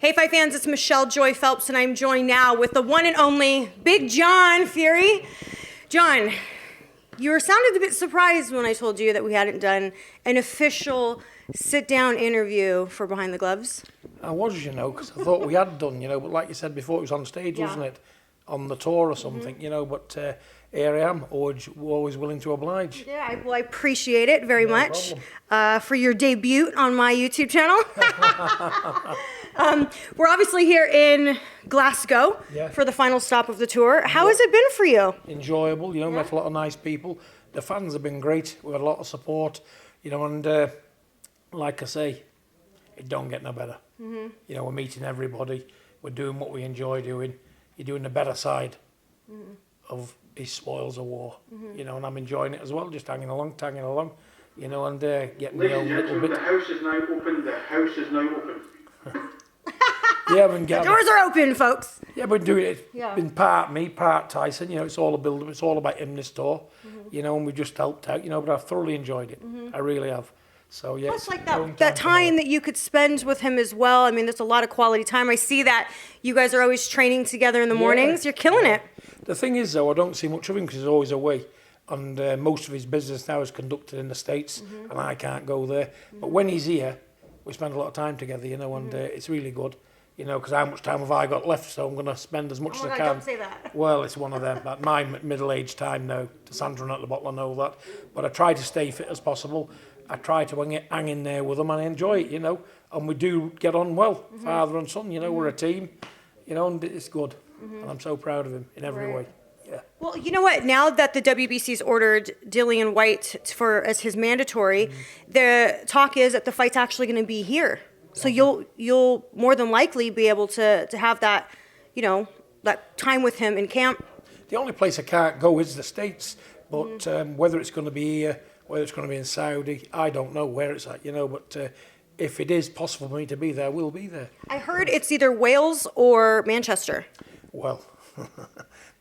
Hey, Fight fans, it's Michelle Joy Phelps, and I'm joined now with the one and only Big John Fury. John, you sounded a bit surprised when I told you that we hadn't done an official sit-down interview for Behind the Gloves. I was, because I thought we had done, but like you said before, it was on stage, wasn't it? On the tour or something, but here I am, always willing to oblige. Yeah, I appreciate it very much for your debut on my YouTube channel. We're obviously here in Glasgow for the final stop of the tour. How has it been for you? Enjoyable, met a lot of nice people. The fans have been great. We've had a lot of support, and like I say, it don't get no better. We're meeting everybody. We're doing what we enjoy doing. You're doing the better side of these spoils of war, and I'm enjoying it as well, just tagging along, and getting my own little bit. The house is now open. The house is now open. The doors are open, folks. Yeah, but doing it. Been part me, part Tyson. It's all a build-up. It's all about him this tour. And we just helped out. But I've thoroughly enjoyed it. I really have. So yeah, plus like that time that you could spend with him as well. I mean, there's a lot of quality time. I see that you guys are always training together in the mornings. You're killing it. The thing is, though, I don't see much of him because he's always away. And most of his business now is conducted in the States, and I can't go there. But when he's here, we spend a lot of time together, and it's really good. Because how much time have I got left? So I'm going to spend as much as I can. Don't say that. Well, it's one of them. At my middle-aged time now, to Sandra at the bottle, I know that. But I try to stay fit as possible. I try to hang in there with them and I enjoy it, And we do get on well, father and son, we're a team, and it's good. And I'm so proud of him in every way. Yeah. Well, you know what? Now that the WBC's ordered Dillian Whyte as his mandatory, the talk is that the fight's actually going to be here. So you'll more than likely be able to have that, that time with him in camp. The only place I can't go is the States, but whether it's going to be here, whether it's going to be in Saudi, I don't know where it's at, but if it is possible for me to be there, we'll be there. I heard it's either Wales or Manchester. Well,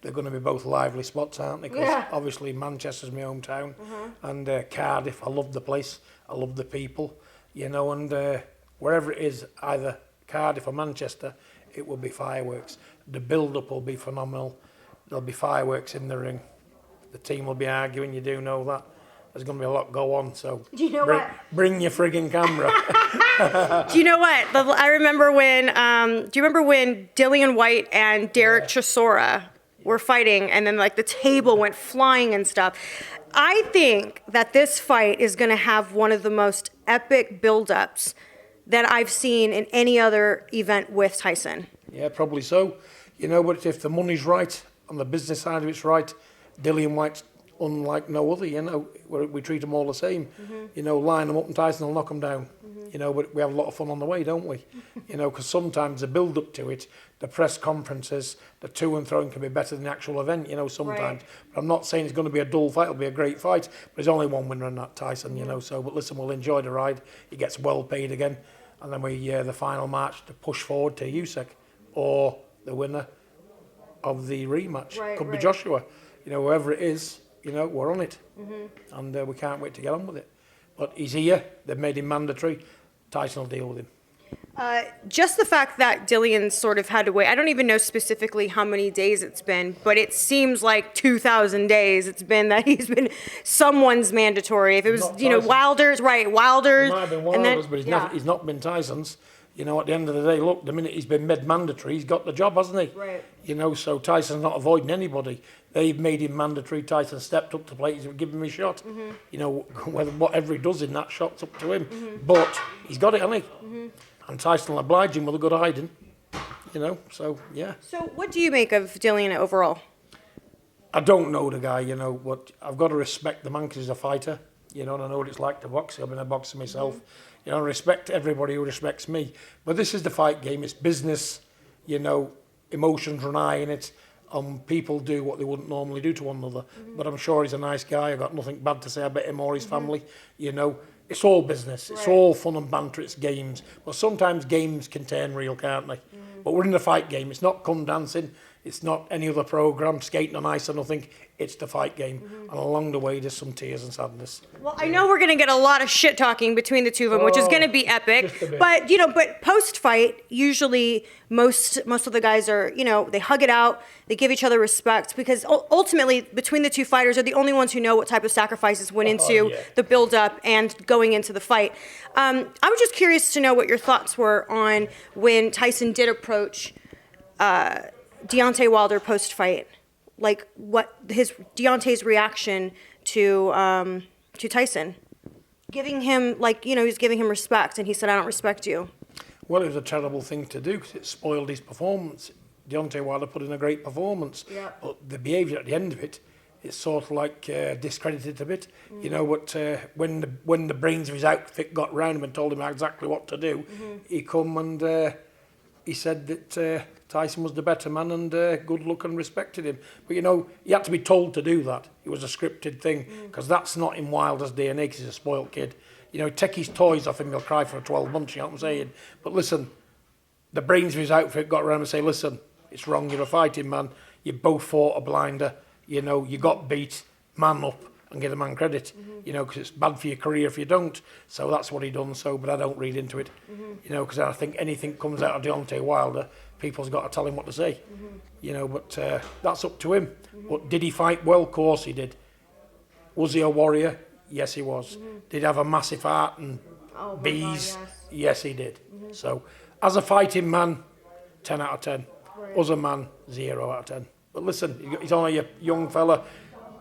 they're going to be both lively spots, aren't they? Because obviously Manchester's my hometown, and Cardiff, I love the place, I love the people, and wherever it is, either Cardiff or Manchester, it will be fireworks. The build-up will be phenomenal. There'll be fireworks in the ring. The team will be arguing, you do know that. There's going to be a lot go on, so bring your frigging camera. Do you know what? I remember when, do you remember when Dillian Whyte and Derek Chisora were fighting and then the table went flying and stuff? I think that this fight is going to have one of the most epic build-ups that I've seen in any other event with Tyson. Yeah, probably so. But if the money's right, on the business side of it's right, Dillian Whyte's unlike no other, we treat them all the same. Line them up and Tyson will knock them down. But we have a lot of fun on the way, don't we? Because sometimes the build-up to it, the press conferences, the to and throwing can be better than the actual event, sometimes. Right. But I'm not saying it's going to be a dull fight, it'll be a great fight, but there's only one winner in that, Tyson, so, but listen, we'll enjoy the ride. He gets well paid again. And then the final match to push forward to Usyk, or the winner of the rematch. Could be Joshua. Whoever it is, we're on it. And we can't wait to get on with it. But he's here. They've made him mandatory. Tyson will deal with him. Just the fact that Dillian sort of had to wait, I don't even know specifically how many days it's been, but it seems like 2,000 days it's been that he's been someone's mandatory. If it was, Wilder's, Wilder's. It might have been Wilder's, but he's not been Tyson's. At the end of the day, look, the minute he's been made mandatory, he's got the job, hasn't he? Right. So Tyson's not avoiding anybody. They've made him mandatory. Tyson stepped up to plate. He's given him a shot. Whatever he does in that shot's up to him. But he's got it, hasn't he? And Tyson will oblige him with a good hiding. So yeah. So what do you make of Dillian overall? I don't know the guy, but I've got to respect the man because he's a fighter. And I know what it's like to box. I've been a boxer myself. I respect everybody who respects me. But this is the fight game. It's business. Emotions run high in it. People do what they wouldn't normally do to one another. But I'm sure he's a nice guy. I've got nothing bad to say about him or his family. It's all business. It's all fun and banter. It's games. But sometimes games can turn real, can't they? But we're in the fight game. It's not come dancing. It's not any other program, skating on ice or nothing. It's the fight game. And along the way, there's some tears and sadness. Well, I know we're going to get a lot of shit talking between the two of them, which is going to be epic. just a bit. But, but post-fight, usually most of the guys are, they hug it out. They give each other respect because ultimately between the two fighters are the only ones who know what type of sacrifices went into the build-up and going into the fight. I was just curious to know what your thoughts were on when Tyson did approach Deontay Wilder post-fight. Like what Deontay's reaction to Tyson, giving him he's giving him respect, and he said, "I don't respect you." Well, it was a terrible thing to do because it spoiled his performance. Deontay Wilder put in a great performance, but the behaviour at the end of it, it's sort of like discredited a bit. But when the brains of his outfit got round him and told him exactly what to do, he come and he said that Tyson was the better man and good luck and respected him. But he had to be told to do that. It was a scripted thing because that's not in Wilder's DNA because he's a spoilt kid. Take his toys off him, he'll cry for 12 months, you know what I'm saying? But listen, the brains of his outfit got around and say, listen, it's wrong, you're a fighting man, you both fought a blinder, you got beat, man up and give the man credit, because it's bad for your career if you don't. So that's what he done, but I don't read into it, because I think anything comes out of Deontay Wilder, people's got to tell him what to say, but that's up to him. But did he fight well? Of course he did. Was he a warrior? Yes, he was. Did he have a massive heart and bees? God, yes, he did. So, as a fighting man, 10 out of 10. As a man, 0 out of 10. But listen, he's only a young fella.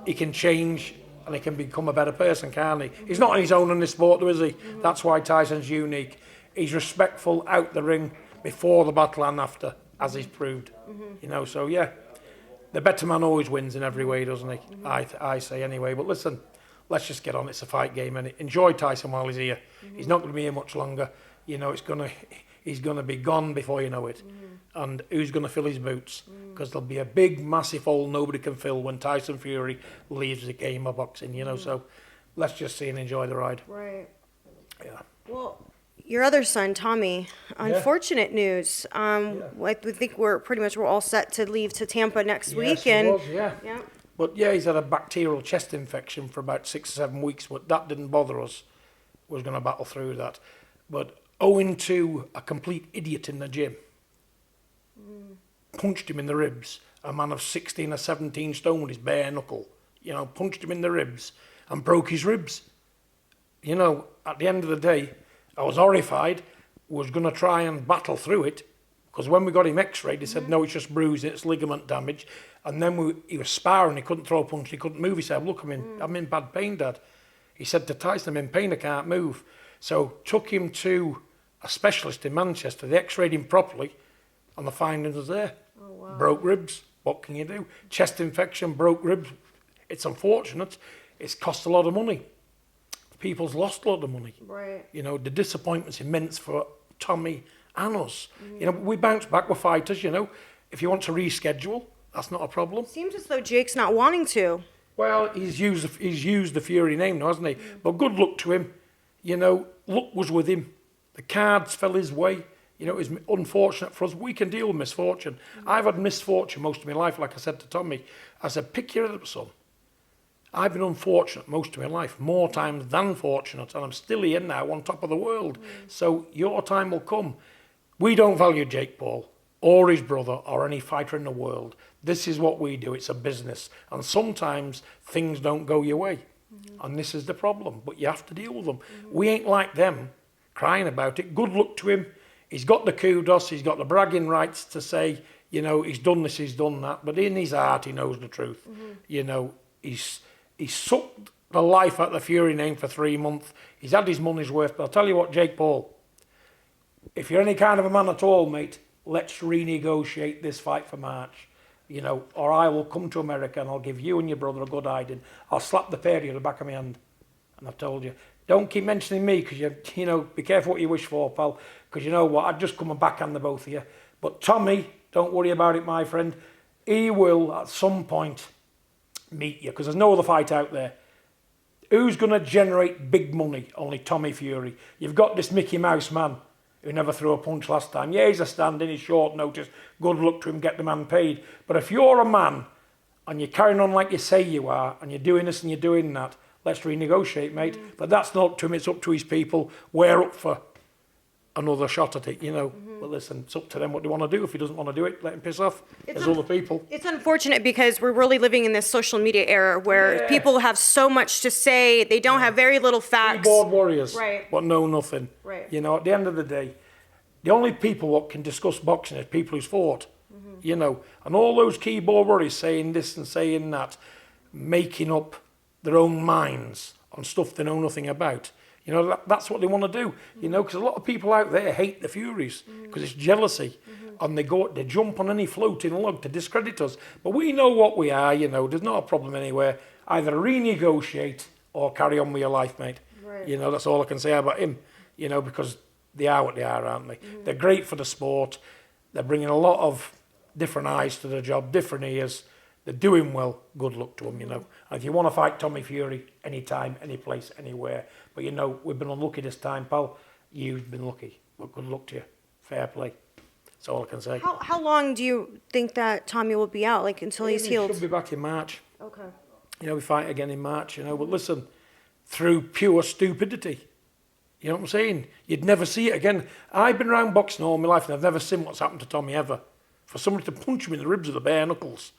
He can change and he can become a better person, can't he? He's not on his own in this sport, though, is he? That's why Tyson's unique. He's respectful out the ring before the battle and after, as he's proved. So yeah, the better man always wins in every way, doesn't he? I say anyway. But listen, let's just get on. It's a fight game, and enjoy Tyson while he's here. He's not going to be here much longer. He's gonna be gone before you know it. And who's going to fill his boots? Because there'll be a big, massive hole nobody can fill when Tyson Fury leaves the game of boxing. So let's just see and enjoy the ride. Right. Yeah. Well, your other son, Tommy, unfortunate news. I think we're all set to leave to Tampa next week. He And was, yeah. But yeah, he's had a bacterial chest infection for about 6 or 7 weeks, but that didn't bother us. We was going to battle through that. But owing to a complete idiot in the gym, punched him in the ribs, a man of 16 or 17 stone with his bare knuckle, punched him in the ribs and broke his ribs. At the end of the day, I was horrified, was going to try and battle through it, because when we got him x-rayed, they said, no, it's just bruising, it's ligament damage. And then he was sparring, he couldn't throw a punch, he couldn't move. He said, look, I'm in bad pain, Dad. He said to Tyson, I'm in pain, I can't move. So took him to a specialist in Manchester. They x-rayed him properly, and the findings was there. Oh, wow. Broke ribs, what can you do? Chest infection, broke ribs. It's unfortunate. It's cost a lot of money. People's lost a lot of money. Right. The disappointment's immense for Tommy and us. We bounce back, we're fighters, If you want to reschedule, that's not a problem. Seems as though Jake's not wanting to. Well, he's used the Fury name now, hasn't he? But good luck to him. Luck was with him. The cards fell his way. It was unfortunate for us. We can deal with misfortune. I've had misfortune most of my life, like I said to Tommy. I said, pick your head up, son. I've been unfortunate most of my life, more times than fortunate, and I'm still here now on top of the world. So your time will come. We don't value Jake Paul or his brother or any fighter in the world. This is what we do. It's a business. And sometimes things don't go your way. And this is the problem. But you have to deal with them. We ain't like them crying about it. Good luck to him. He's got the kudos. He's got the bragging rights to say, he's done this, he's done that. But in his heart, he knows the truth. He's sucked the life out of the Fury name for 3 months. He's had his money's worth. But I'll tell you what, Jake Paul, if you're any kind of a man at all, mate, let's renegotiate this fight for March. Or I will come to America and I'll give you and your brother a good hiding. I'll slap the pair of you on the back of my hand. And I've told you, don't keep mentioning me because be careful what you wish for, pal. Because you know what, I'd just come and backhand the both of you. But Tommy, don't worry about it, my friend. He will at some point meet you because there's no other fight out there. Who's going to generate big money? Only Tommy Fury. You've got this Mickey Mouse man who never threw a punch last time. Yeah, he's a stand-in, he's short notice. Good luck to him, get the man paid. But if you're a man and you're carrying on like you say you are, and you're doing this and you're doing that, let's renegotiate, mate. But that's not up to him, it's up to his people. We're up for another shot at it, you know. But listen, it's up to them what they want to do. If he doesn't want to do it, let him piss off. There's other people. It's unfortunate because we're really living in this social media era where people have so much to say. They don't have very little facts. Keyboard warriors, Right. but know nothing. Right. You know, at the end of the day, the only people what can discuss boxing is people who's fought. You know, and all those keyboard warriors saying this and saying that, making up their own minds on stuff they know nothing about. You know, that's what they want to do, you know, because a lot of people out there hate the Furies because it's jealousy and they jump on any floating log to discredit us. But we know what we are, you know, there's not a problem anywhere. Either renegotiate or carry on with your life, mate. Right. You know, that's all I can say about him, you know, because they are what they are, aren't they? They're great for the sport. They're bringing a lot of different eyes to the job, different ears. They're doing well. Good luck to them, you know. And if you want to fight Tommy Fury, anytime, any place, anywhere. But, you know, we've been unlucky this time, pal. You've been lucky. But good luck to you. Fair play. That's all I can say. How long do you think that Tommy will be out, like until he's healed? He should be back in March. Okay. You know, we fight again in March, you know. But listen, through pure stupidity. You know what I'm saying? You'd never see it again. I've been around boxing all my life and I've never seen what's happened to Tommy ever. For somebody to punch him in the ribs with the bare knuckles.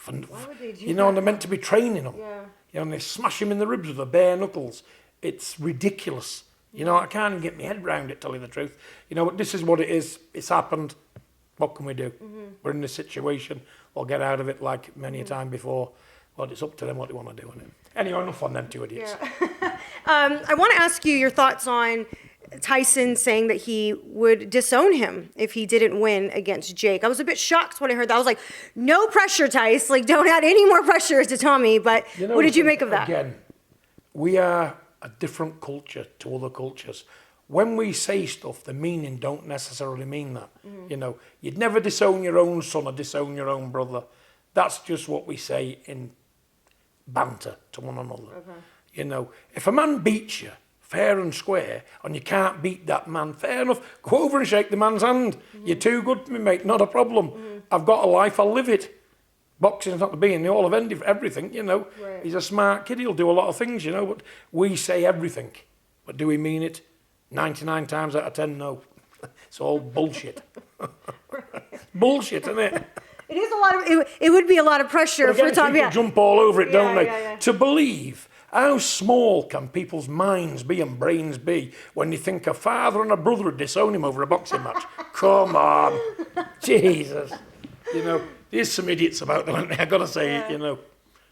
Why would they do you know, that? and they're meant to be training him. Yeah. You know, and they smash him in the ribs with the bare knuckles. It's ridiculous. You know, I can't even get my head around it, tell you the truth. You know, but this is what it is. It's happened. What can we do? We're in this situation. We'll get out of it like many a time before. But it's up to them what they want to do. Isn't it? Anyway, enough on them two idiots. Yeah. I want to ask you your thoughts on Tyson saying that he would disown him if he didn't win against Jake. I was a bit shocked when I heard that. I was like, no pressure, Tyce. Like, don't add any more pressure to Tommy. But You know, what did you make of that? Again, we are a different culture to other cultures. When we say stuff, the meaning don't necessarily mean that. You know, you'd never disown your own son or disown your own brother. That's just what we say in banter to one another. Okay. You know, if a man beats you fair and square and you can't beat that man, fair enough, go over and shake the man's hand. You're too good for me, mate, not a problem. I've got a life, I'll live it. Boxing's not to be in the all of everything, you know. Right. He's a smart kid, he'll do a lot of things, you know, but we say everything. But do we mean it? 99 times out of 10, no. It's all bullshit. Bullshit, isn't it? It is a lot of. It would be a lot of pressure But again, for Tommy. people jump all over it, don't they? Yeah. To believe, how small can people's minds be and brains be when you think a father and a brother would disown him over a boxing match? Come on. Jesus. You know, there's some idiots about them, aren't there? I've got to say it, you know.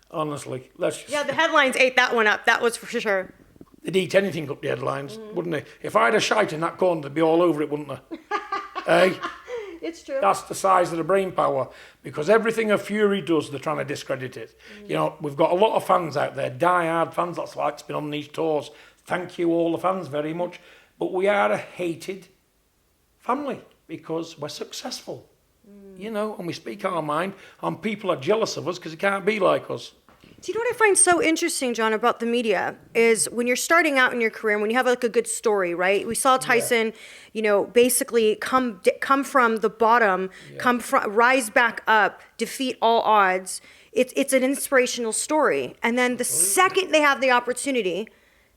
Honestly, let's just... Yeah, the headlines ate that one up. That was for sure. They'd eat anything up the headlines, wouldn't they? If I had a shite in that corner, they'd be all over it, wouldn't they? Hey? It's true. That's the size of the brain power, because everything a Fury does, they're trying to discredit it. You know, we've got a lot of fans out there, die-hard fans, that's why it's been on these tours. Thank you, all the fans, very much. But we are a hated family because we're successful, you know, and we speak our mind, and people are jealous of us because they can't be like us. Do you know what I find so interesting, John, about the media is when you're starting out in your career, when you have like a good story, right? We saw Tyson, you know, basically come from the bottom, rise back up, defeat all odds. It's an inspirational story. And then the second they have the opportunity,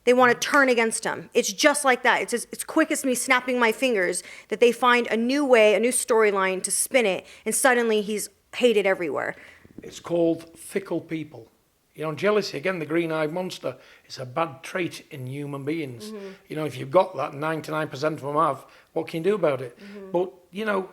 they want to turn against him. It's just like that. It's quick as me snapping my fingers that they find a new way, a new storyline to spin it, and suddenly he's hated everywhere. It's called fickle people. You know, jealousy, again, the green-eyed monster, it's a bad trait in human beings. You know, if you've got that, 99% of them have, what can you do about it? But, you know,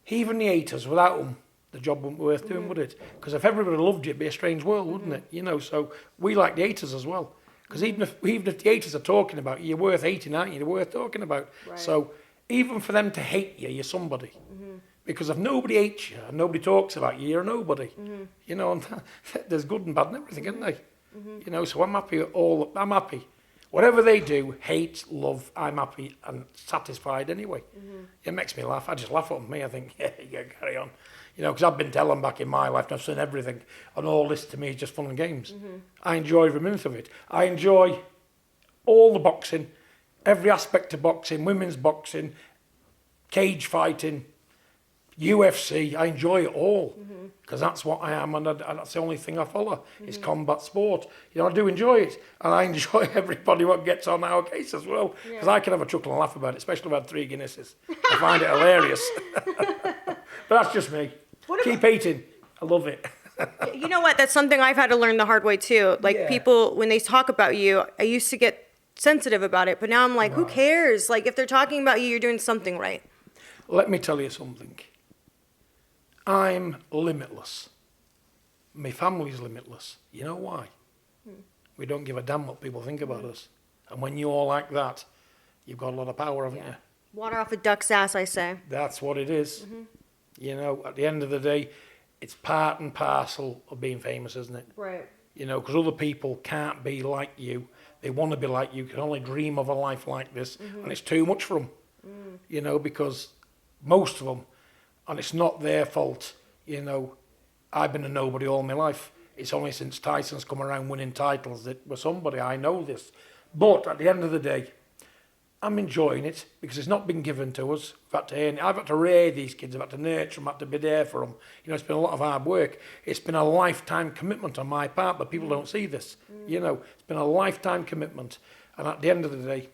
even the haters, without them, the job wouldn't be worth doing, would it? Because if everybody loved you, it'd be a strange world, wouldn't it? You know, so we like the haters as well. Because even if the haters are talking about you, you're worth hating, aren't you? You're worth talking about. Right. So even for them to hate you, you're somebody. Because if nobody hates you and nobody talks about you, you're a nobody. You know, and there's good and bad and everything, isn't there? You know, so I'm happy I'm happy. Whatever they do, hate, love, I'm happy and satisfied anyway. It makes me laugh. I just laugh at me. I think, yeah, carry on. You know, because I've been telling back in my life and I've seen everything. And all this to me is just fun and games. I enjoy every minute of it. I enjoy all the boxing. every aspect of boxing, women's boxing, cage fighting, UFC. I enjoy it all because that's what I am, and that's the only thing I follow is combat sport. You know, I do enjoy it, and I enjoy everybody what gets on our case as well because I can have a chuckle and laugh about it, especially if I've had 3 Guinnesses. I find it hilarious. But that's just me. Keep eating. I love it. You know what? That's something I've had to learn the hard way too. Like people, when they talk about you, I used to get sensitive about it, but now I'm like, who cares? Like if they're talking about you, you're doing something right. Let me tell you something. I'm limitless. My family's limitless. You know why? We don't give a damn what people think about us. And when you're like that, you've got a lot of power, haven't you? Water off a duck's ass, I say. That's what it is. You know, at the end of the day, it's part and parcel of being famous, isn't it? Right. You know, because other people can't be like you. They want to be like you, can only dream of a life like this, and it's too much for them. You know, because most of them, and it's not their fault, you know, I've been a nobody all my life. It's only since Tyson's come around winning titles that we're somebody. I know this. But at the end of the day, I'm enjoying it because it's not been given to us. I've had to rear these kids, I've had to nurture them, I've had to be there for them. You know, it's been a lot of hard work. It's been a lifetime commitment on my part, but people don't see this. You know, it's been a lifetime commitment. And at the end of the day,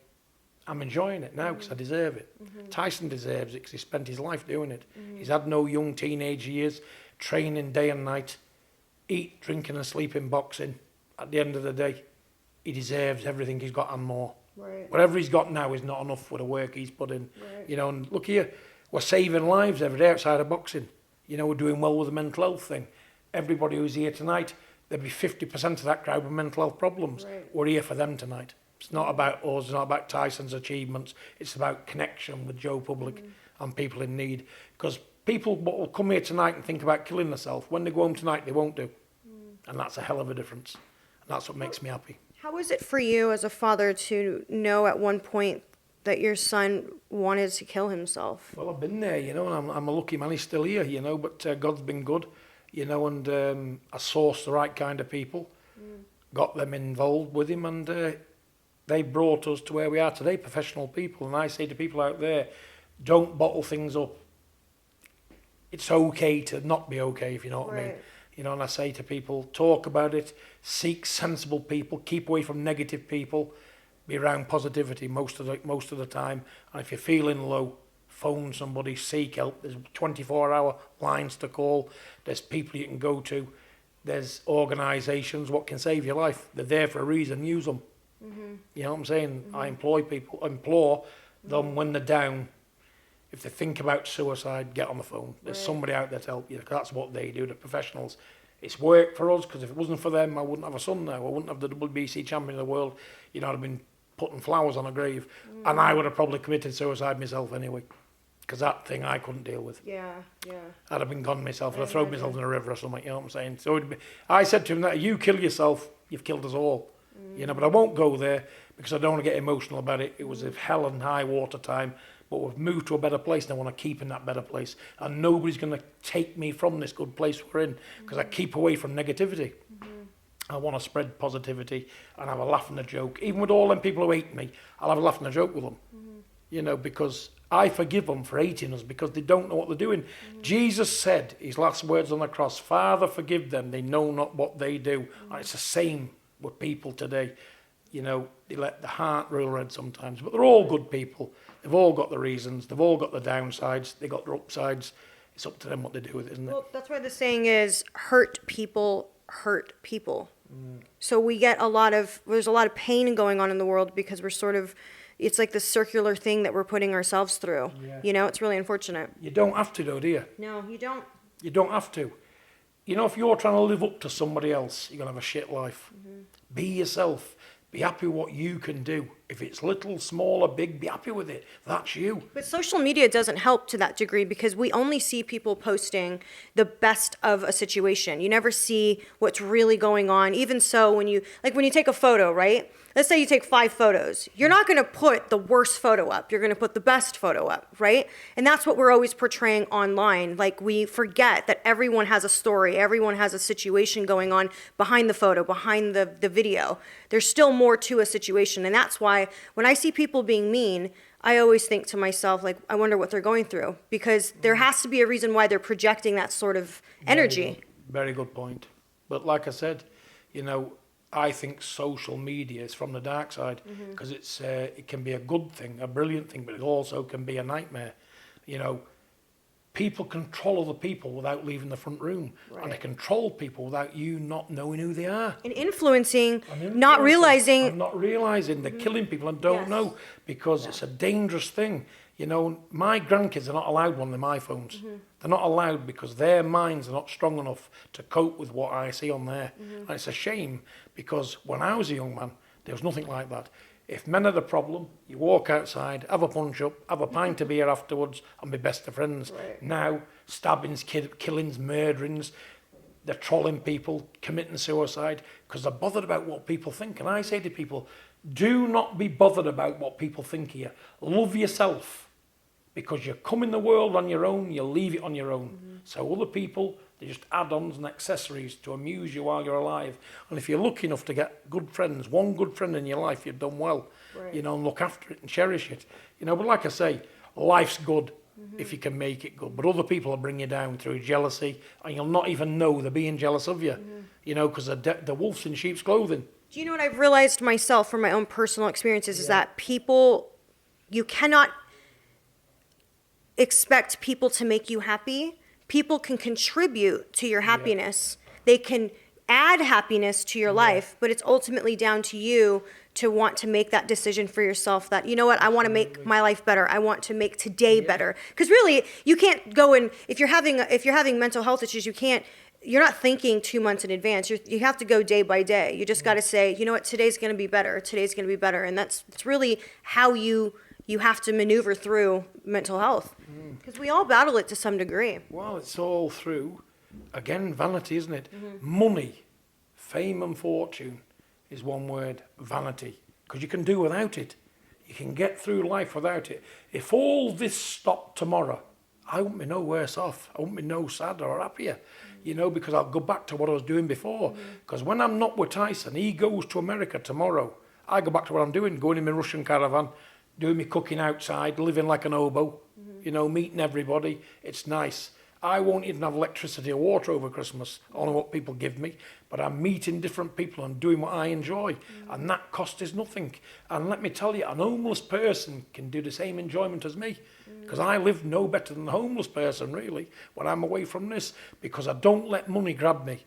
I'm enjoying it now because I deserve it. Tyson deserves it because he spent his life doing it. He's had no young teenage years, training day and night, eat, drinking and sleeping, boxing. At the end of the day, he deserves everything he's got and more. Right. Whatever he's got now is not enough for the work he's put in. Right. You know, and look here, we're saving lives every day outside of boxing. You know, we're doing well with the mental health thing. Everybody who's here tonight, there'll be 50% of that crowd with mental health problems. Right. We're here for them tonight. It's not about us, it's not about Tyson's achievements. It's about connection with Joe Public and people in need. Because people will come here tonight and think about killing themselves. When they go home tonight, they won't do. And that's a hell of a difference. And that's what makes me happy. How was it for you as a father to know at one point that your son wanted to kill himself? Well, I've been there, you know, and I'm a lucky man. He's still here, you know, but God's been good, you know, and I sourced the right kind of people, got them involved with him, and they brought us to where we are today, professional people. And I say to people out there, don't bottle things up. It's okay to not be okay, if you know what I mean. You know, and I say to people, talk about it, seek sensible people, keep away from negative people, be around positivity most of the time. And if you're feeling low, phone somebody, seek help. There's 24-hour lines to call. There's people you can go to. There's organisations what can save your life. They're there for a reason. Use them. You know what I'm saying? I implore them when they're down. If they think about suicide, get on the phone. There's somebody out there to help you. That's what they do, the professionals. It's work for us, because if it wasn't for them, I wouldn't have a son now. I wouldn't have the WBC champion of the world. You know, I'd have been putting flowers on a grave. And I would have probably committed suicide myself anyway, because that thing I couldn't deal with. Yeah. I'd have been gone myself. I'd have thrown myself in a river or something, you know what I'm saying? So I said to him that you kill yourself, you've killed us all. You know, but I won't go there because I don't want to get emotional about it. It was a hell and high water time. But we've moved to a better place and I want to keep in that better place. And nobody's going to take me from this good place we're in because I keep away from negativity. I want to spread positivity and have a laugh and a joke. Even with all them people who hate me, I'll have a laugh and a joke with them. You know, because I forgive them for hating us because they don't know what they're doing. Jesus said, his last words on the cross, Father, forgive them, they know not what they do. And it's the same with people today. You know, they let the heart rule red sometimes. But they're all good people. They've all got the reasons. They've all got the downsides. They've got their upsides. It's up to them what they do with it, isn't it? Well, that's why the saying is, hurt people hurt people. So we get there's a lot of pain going on in the world because we're sort of, it's like this circular thing that we're putting ourselves through. Yeah. You know, it's really unfortunate. You don't have to though, do you? No, you don't. You don't have to. You know, if you're trying to live up to somebody else, you're going to have a shit life. Be yourself. Be happy with what you can do. If it's little, small or big, be happy with it. That's you. But social media doesn't help to that degree because we only see people posting the best of a situation. You never see what's really going on. Even so, when you take a photo, right? let's say you take 5 photos. You're not going to put the worst photo up. You're going to put the best photo up, right? And that's what we're always portraying online. Like, we forget that everyone has a story. Everyone has a situation going on behind the photo, behind the video. There's still more to a situation. And that's why when I see people being mean, I always think to myself, like, I wonder what they're going through, because there has to be a reason why they're projecting that sort of energy. Very good point. But like I said, you know, I think social media is from the dark side, because it can be a good thing, a brilliant thing, but it also can be a nightmare. You know, people control other people without leaving the front room, and they control people without you not knowing who they are. And influencing, not realizing. And not realizing they're killing people and don't know, because it's a dangerous thing. You know, my grandkids are not allowed one of them iPhones. They're not allowed because their minds are not strong enough to cope with what I see on there. And it's a shame, because when I was a young man, there was nothing like that. If men had a problem, you walk outside, have a punch-up, have a pint of beer afterwards, and be best of friends. Now, stabbings, killings, murderings, they're trolling people, committing suicide, because they're bothered about what people think. And I say to people, do not be bothered about what people think of you. Love yourself, because you come in the world on your own, you leave it on your own. So other people, they're just add-ons and accessories to amuse you while you're alive. And if you're lucky enough to get good friends, one good friend in your life, you've done well. You know, and look after it and cherish it. You know, but like I say, life's good if you can make it good. But other people will bring you down through jealousy, and you'll not even know they're being jealous of you. You know, because the wolf's in sheep's clothing. Do you know what I've realized myself from my own personal experiences is that people, you cannot expect people to make you happy. People can contribute to your happiness. They can add happiness to your life, but it's ultimately down to you to want to make that decision for yourself that, you know what, I want to make my life better. I want to make today better. Because really, you can't go and, if you're having mental health issues, you're not thinking 2 months in advance. You have to go day by day. You just got to say, you know what, today's going to be better. Today's going to be better. And that's really how you have to maneuver through mental health. Because we all battle it to some degree. Well, it's all through, again, vanity, isn't it? Money, fame and fortune is one word, vanity. Because you can do without it. You can get through life without it. If all this stopped tomorrow, I wouldn't be no worse off. I wouldn't be no sadder or happier. You know, because I'll go back to what I was doing before. Because when I'm not with Tyson, he goes to America tomorrow. I go back to what I'm doing, going in my Russian caravan, doing my cooking outside, living like an hobo, you know, meeting everybody. It's nice. I won't even have electricity or water over Christmas, only what people give me, but I'm meeting different people and doing what I enjoy, and that cost is nothing. And let me tell you, an homeless person can do the same enjoyment as me, because I live no better than the homeless person, really, when I'm away from this, because I don't let money grab me,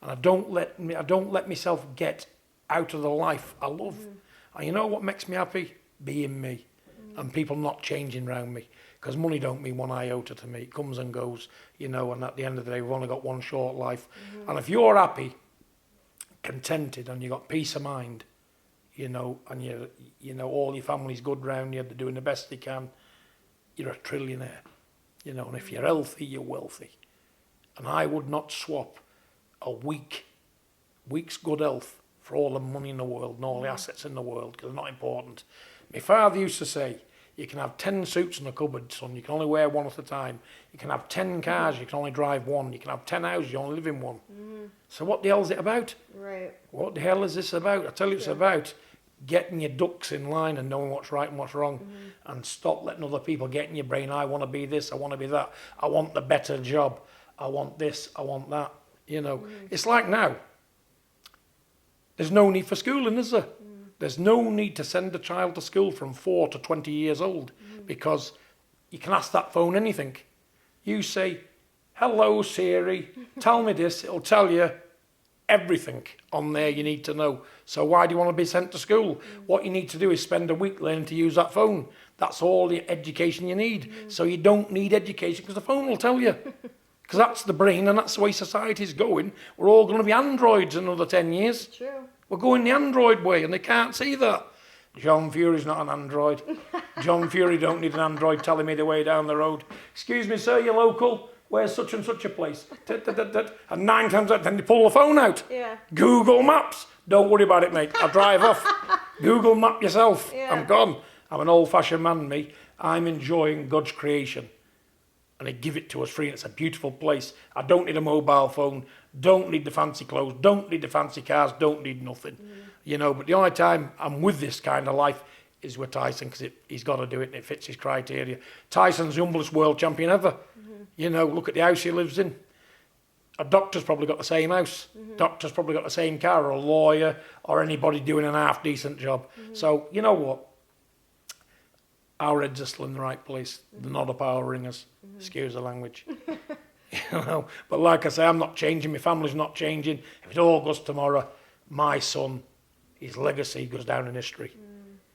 and I don't let myself get out of the life I love. And you know what makes me happy? Being me, and people not changing around me. Because money don't mean one iota to me. It comes and goes, you know, and at the end of the day, we've only got one short life. And if you're happy, contented, and you've got peace of mind, you know, and you know, all your family's good round you, they're doing the best they can, you're a trillionaire, you know, and if you're healthy, you're wealthy. And I would not swap a week's good health for all the money in the world and all the assets in the world, because they're not important. My father used to say, you can have 10 suits in the cupboard, son. You can only wear one at a time. You can have 10 cars. You can only drive one. You can have 10 houses. You only live in one. So what the hell is it about? Right. What the hell is this about? I tell you, it's about getting your ducks in line and knowing what's right and what's wrong, and stop letting other people get in your brain. I want to be this. I want to be that. I want the better job. I want this. I want that. You know, it's like now. There's no need for schooling, is there? There's no need to send a child to school from 4 to 20 years old, because you can ask that phone anything. You say, hello Siri, tell me this, it'll tell you everything on there you need to know. So why do you want to be sent to school? What you need to do is spend a week learning to use that phone. That's all the education you need. So you don't need education, because the phone will tell you. Because that's the brain, and that's the way society's going. We're all going to be androids in another 10 years. True. We're going the android way, and they can't see that. John Fury's not an android. John Fury don't need an android telling me the way down the road. Excuse me, sir, you're local. Where's such and such a place? And 9 times out of 10, they pull the phone out. Yeah. Google Maps. Don't worry about it, mate. I'll drive off. Google map yourself. Yeah. I'm gone. I'm an old-fashioned man, me. I'm enjoying God's creation. And He give it to us free. And it's a beautiful place. I don't need a mobile phone. Don't need the fancy clothes. Don't need the fancy cars. Don't need nothing. You know, but the only time I'm with this kind of life is with Tyson, because he's got to do it and it fits his criteria. Tyson's the humblest world champion ever. You know, look at the house he lives in. A doctor's probably got the same house. Doctor's probably got the same car, or a lawyer, or anybody doing an half-decent job. So, you know what? Our heads are still in the right place. They're not up our ringers. Excuse the language. You know, but like I say, I'm not changing. My family's not changing. If it all goes tomorrow, my son, his legacy goes down in history.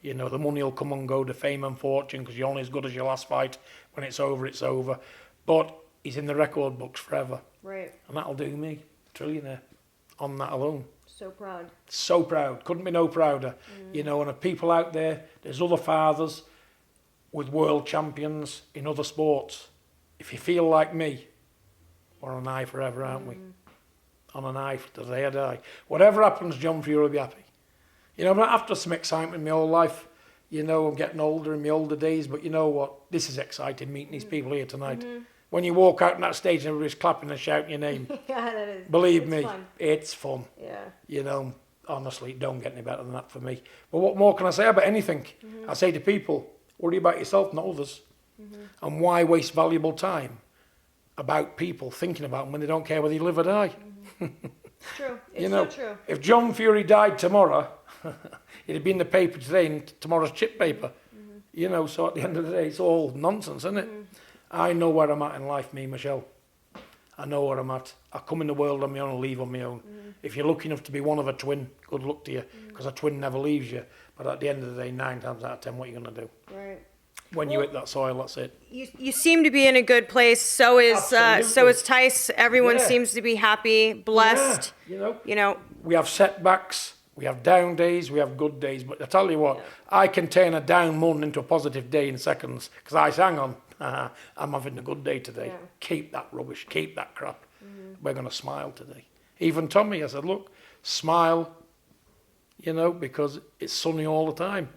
You know, the money will come and go, the fame and fortune, because you're only as good as your last fight. When it's over, it's over. But he's in the record books forever. Right. And that'll do me, trillionaire, on that alone. So proud. So proud. Couldn't be no prouder. You know, and if people out there, there's other fathers with world champions in other sports. If you feel like me, we're on an eye forever, aren't we? On an eye to the day I die. Whatever happens, John Fury will be happy. You know, I'm not after some excitement in my whole life. You know, I'm getting older in my older days, but you know what? This is exciting, meeting these people here tonight. When you walk out on that stage and everybody's clapping and shouting your name, Yeah, that is. believe it's me, fun. it's fun. Yeah. You know, honestly, don't get any better than that for me. But what more can I say about anything? I say to people, worry about yourself, not others. And why waste valuable time about people thinking about them when they don't care whether you live or die? True. It's You know, so true. if John Fury died tomorrow, it'd be in the paper today and tomorrow's chip paper. You know, so at the end of the day, it's all nonsense, isn't it? I know where I'm at in life, me, Michelle. I know where I'm at. I come in the world on my own and leave on my own. If you're lucky enough to be one of a twin, good luck to you, because a twin never leaves you. But at the end of the day, 9 times out of 10, what are you going to do? Right. When you hit that soil, that's it. You seem to be in a good place. So is Tice. Everyone Yeah. seems to be happy, blessed. Yeah, You know. we have setbacks, we have down days, we have good days. But I tell you what, I can turn a down morning into a positive day in seconds. Because I hang on, I'm having a good day today. Yeah. Keep that rubbish, keep that crap. We're going to smile today. Even Tommy, I said, look, smile, you know, because it's sunny all the time.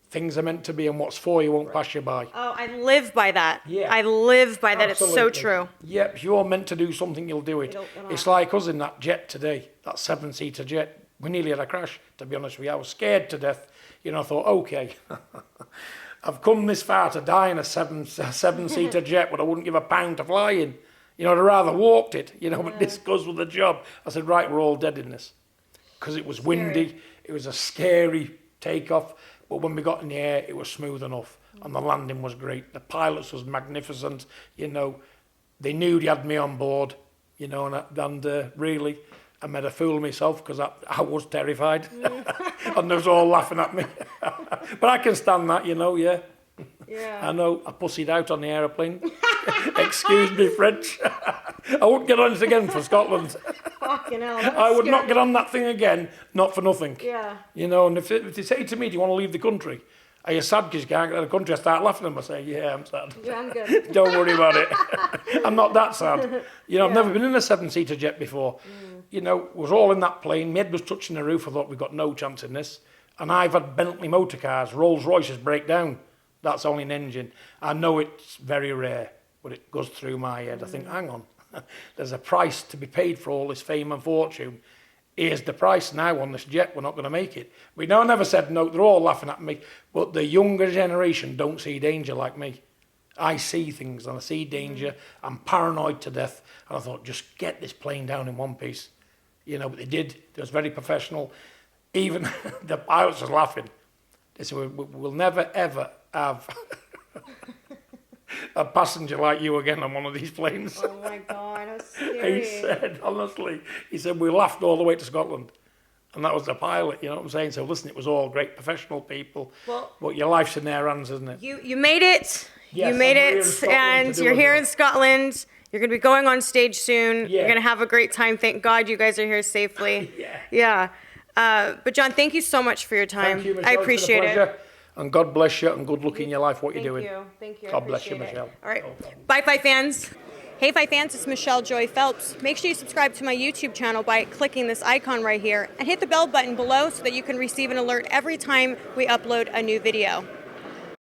Things are meant to be, and what's for you won't pass you by. Oh, I live by that. Yeah. I live by that. Absolutely. It's so true. Yep, if you're meant to do something, you'll do it. It'll It's like us in that jet today, that 7-seater jet. We nearly had a crash, to be honest with you. I was scared to death. You know, I thought, okay, I've come this far to die in a 7-seater jet, but I wouldn't give a pound to fly in. You know, I'd rather walked it, you know, but this goes with the job. I said, right, we're all dead in this. Because it was windy, it was a scary takeoff. But when we got in the air, it was smooth enough. And the landing was great. The pilots was magnificent. You know, they knew they had me on board. You know, and really, I made a fool of myself because I was terrified. And they was all laughing at me. But I can stand that, you know, yeah. Yeah. I know, I pussied out on the aeroplane. Excuse me, French. I wouldn't get on it again for Scotland. Fucking hell. I would not get on that thing again, not for nothing. Yeah. You know, and if they say to me, do you want to leave the country? Are you sad because you can't get out of the country? I start laughing at them. I say, yeah, I'm sad. Yeah, I'm good. Don't worry about it. I'm not that sad. You know, I've never been in a 7-seater jet before. You know, was all in that plane. My head was touching the roof. I thought, we've got no chance in this. And I've had Bentley motor cars, Rolls Royces break down. That's only an engine. I know it's very rare, but it goes through my head. I think, hang on, there's a price to be paid for all this fame and fortune. Here's the price now on this jet. We're not going to make it. We never said no. They're all laughing at me. But the younger generation don't see danger like me. I see things and I see danger. I'm paranoid to death. And I thought, just get this plane down in one piece. You know, but they did. They was very professional. Even the pilots was laughing. They said, we'll never, ever have a passenger like you again on one of these planes. Oh my God, how scary. He said, honestly, he said, we laughed all the way to Scotland. And that was the pilot, you know what I'm saying? So listen, it was all great professional people. Well, but your life's in their hands, isn't it? You made it. Yes, you made I'm here in it. Scotland And to do you're a here job. in Scotland. You're going to be going on stage soon. Yeah. You're going to have a great time. Thank God you guys are here safely. Yeah. Yeah. But John, thank you so much for your time. Thank you, Michelle. I It's been a appreciate it. pleasure. And God bless you and good luck in your life, what you're doing. Thank you. God bless you, Appreciate it. Michelle. All right. No problem. Bye, Fight fans. Hey Fight fans, it's Michelle Joy Phelps. Make sure you subscribe to my YouTube channel by clicking this icon right here and hit the bell button below so that you can receive an alert every time we upload a new video.